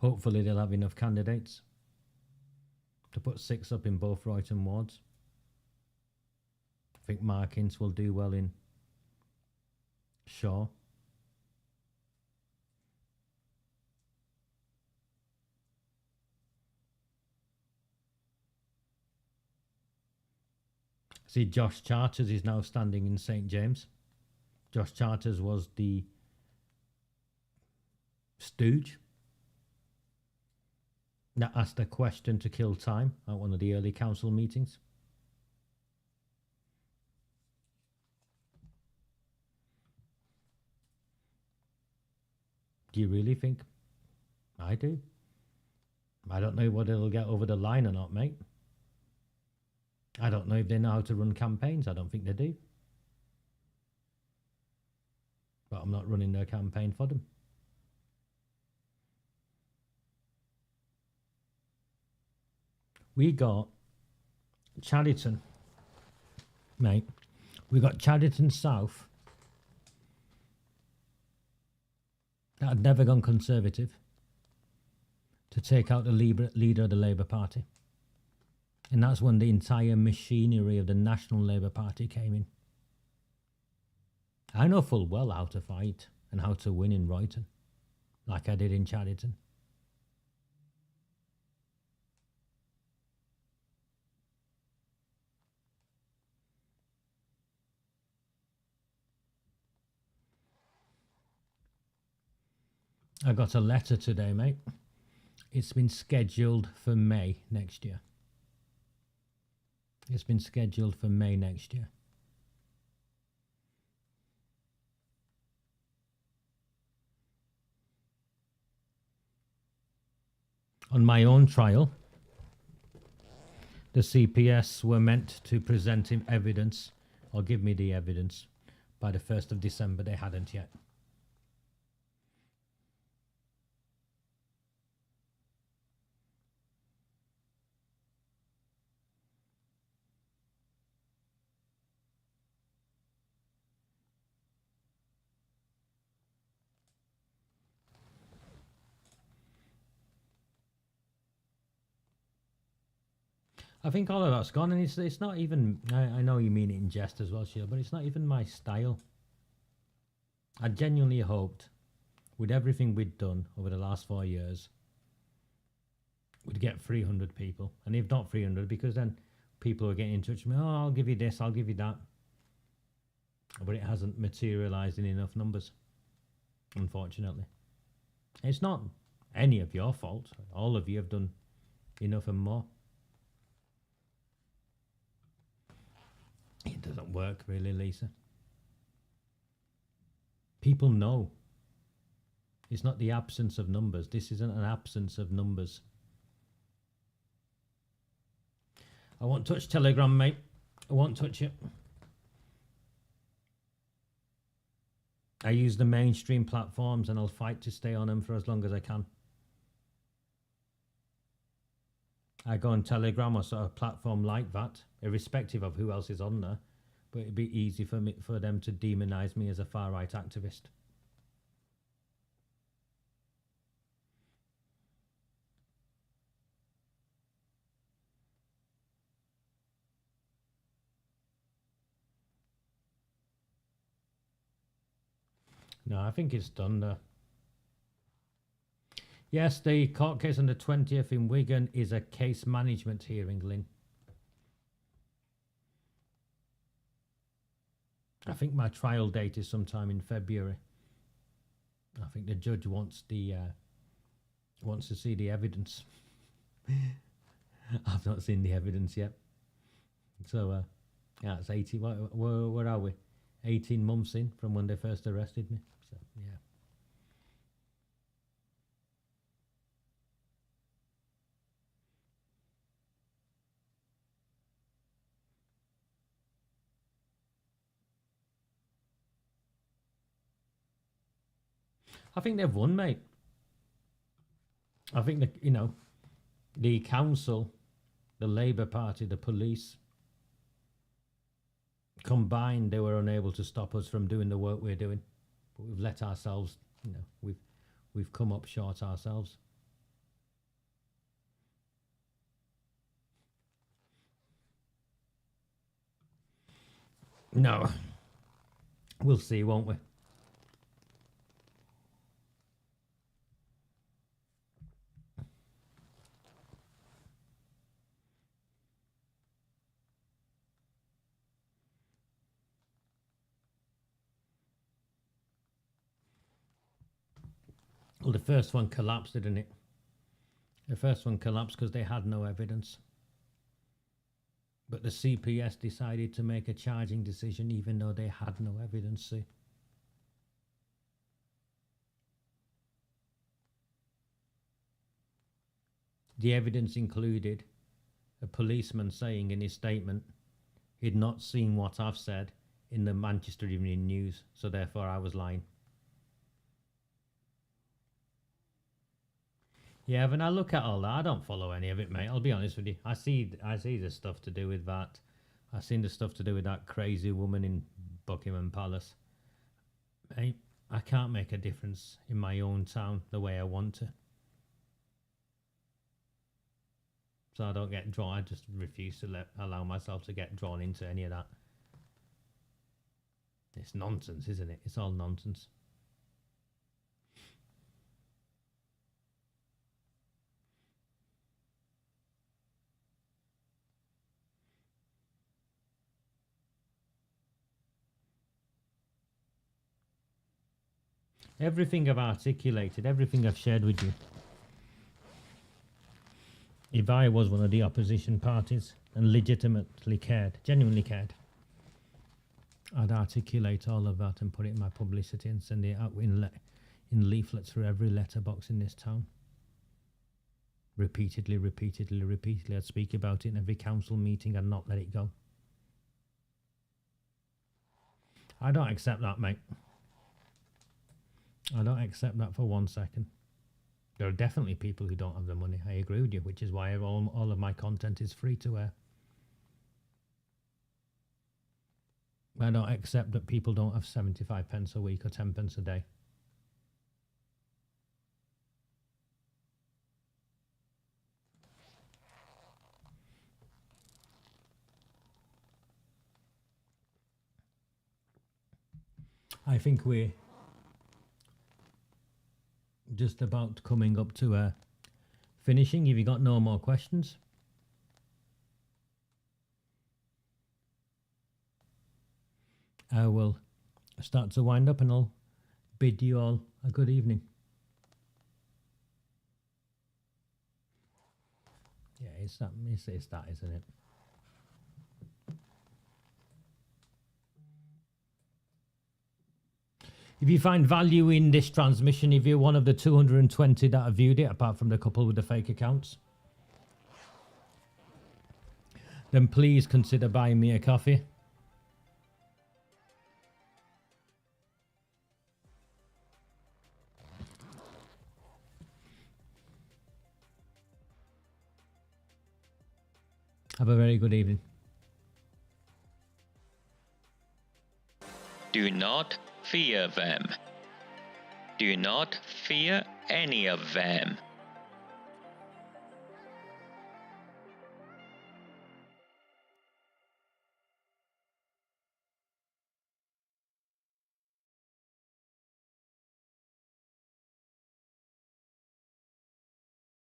Hopefully they'll have enough candidates to put 6 up in both Royton wards. I think Mark Ince will do well in Shaw. See, Josh Charters is now standing in St James. Josh Charters was the stooge that asked a question to kill time at one of the early council meetings. Do you really think? I do. I don't know whether it'll get over the line or not, mate. I don't know if they know how to run campaigns. I don't think they do. But I'm not running their campaign for them. We got Chadderton, mate. We got Chadderton South that had never gone Conservative to take out the leader of the Labour Party. And that's when the entire machinery of the National Labour Party came in. I know full well how to fight and how to win in Royton, like I did in Chadderton. I got a letter today, mate. It's been scheduled for May next year. It's been scheduled for May next year. On my own trial, the CPS were meant to present him evidence or give me the evidence by the 1st of December. They hadn't yet. I think all of that's gone, and it's not even. I know you mean it in jest as well, Sheila, but it's not even my style. I genuinely hoped, with everything we'd done over the last 4 years, we'd get 300 people, and if not 300, because then people are getting in touch with me. Oh, I'll give you this, I'll give you that, but it hasn't materialised in enough numbers, unfortunately. It's not any of your fault. All of you have done enough and more. It doesn't work really, Lisa. People know. It's not the absence of numbers. This isn't an absence of numbers. I won't touch Telegram, mate. I won't touch it. I use the mainstream platforms and I'll fight to stay on them for as long as I can. I go on Telegram or sort of platform like that, irrespective of who else is on there, but it'd be easy for them to demonize me as a far-right activist. No, I think it's done there. Yes, the court case on the 20th in Wigan is a case management hearing, Lynn. I think my trial date is sometime in February. I think the judge wants to see the evidence. I've not seen the evidence yet. So, yeah, it's 80. Where are we? 18 months in from when they first arrested me. So, yeah. I think they've won, mate. I think that, you know, the council, the Labour Party, the police, combined, they were unable to stop us from doing the work we're doing. But we've let ourselves, you know, we've come up short ourselves. No. We'll see, won't we? Well, the first one collapsed, didn't it? The first one collapsed because they had no evidence. But the CPS decided to make a charging decision even though they had no evidence, see? The evidence included a policeman saying in his statement he'd not seen what I've said in the Manchester Evening News, so therefore I was lying. Yeah, when I look at all that, I don't follow any of it, mate. I'll be honest with you. I see the stuff to do with that. I've seen the stuff to do with that crazy woman in Buckingham Palace. Mate, I can't make a difference in my own town the way I want to. So I don't get drawn. I just refuse to allow myself to get drawn into any of that. It's nonsense, isn't it? It's all nonsense. Everything I've articulated, everything I've shared with you, if I was one of the opposition parties and legitimately cared, genuinely cared, I'd articulate all of that and put it in my publicity and send it out in leaflets through every letterbox in this town. Repeatedly. I'd speak about it in every council meeting and not let it go. I don't accept that, mate. I don't accept that for 1 second. There are definitely people who don't have the money. I agree with you, which is why all of my content is free to air. I don't accept that people don't have 75 pence a week or 10 pence a day. I think we're just about coming up to finishing. Have you got no more questions? I will start to wind up and I'll bid you all a good evening. Yeah, it's that, isn't it? If you find value in this transmission, if you're one of the 220 that have viewed it, apart from the couple with the fake accounts, then please consider buying me a coffee. Have a very good evening. Do not fear them. Do not fear any of them.